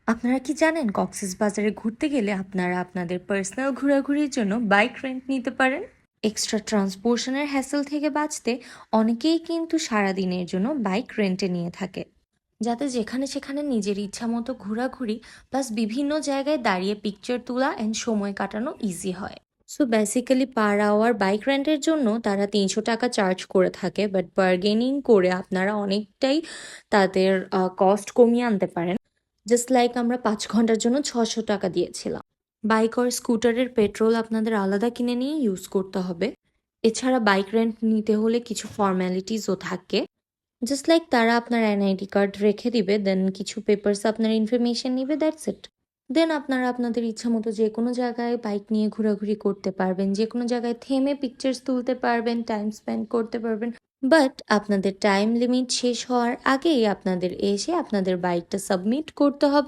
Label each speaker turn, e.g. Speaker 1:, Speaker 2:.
Speaker 1: আপনারা কি জানেন কক্সবাজারে ঘুরতে গেলে আপনারা আপনাদের পার্সোনাল ঘোরাঘুরির জন্য বাইক রেন্ট নিতে পারেন? এক্সট্রা ট্রান্সপোর্টেশনের হ্যাসেল থেকে বাঁচতে অনেকেই কিন্তু সারাদিনের জন্য বাইক রেন্টে নিয়ে থাকে, যাতে যেখানে সেখানে নিজের ইচ্ছা মতো ঘোরাঘুরি প্লাস বিভিন্ন জায়গায় দাঁড়িয়ে পিকচার তোলা অ্যান্ড সময় কাটানো ইজি হয়। So basically per hour bike রেন্টের জন্য তারা ৩০০ টাকা চার্জ করে থাকে, বাট বার্গেনিং করে আপনারা অনেকটাই তাদের কস্ট কমিয়ে আনতে পারেন। জাস্ট লাইক আমরা ৫ ঘন্টার জন্য ৬০০ টাকা দিয়েছিলাম। বাইক আর স্কুটারের পেট্রোল আপনাদের আলাদা কিনে নিয়ে ইউজ করতে হবে। এছাড়া বাইক রেন্ট নিতে হলে কিছু ফর্ম্যালিটিসও থাকে। জাস্ট লাইক তারা আপনার এনআইডি কার্ড রেখে দিবে, দেন কিছু পেপারস আপনার ইনফরমেশন নিবে, দ্যাটস ইট। দেন আপনারা আপনাদের ইচ্ছা মতো যে কোনো জায়গায় বাইক নিয়ে ঘোরাঘুরি করতে পারবেন, যে কোনো জায়গায় থেমে পিকচার্স তুলতে পারবেন, টাইম স্পেন্ড করতে পারবেন। বাট আপনাদের টাইম লিমিট শেষ হওয়ার আগেই আপনাদের এসে আপনাদের বাইকটা সাবমিট করতে হবে।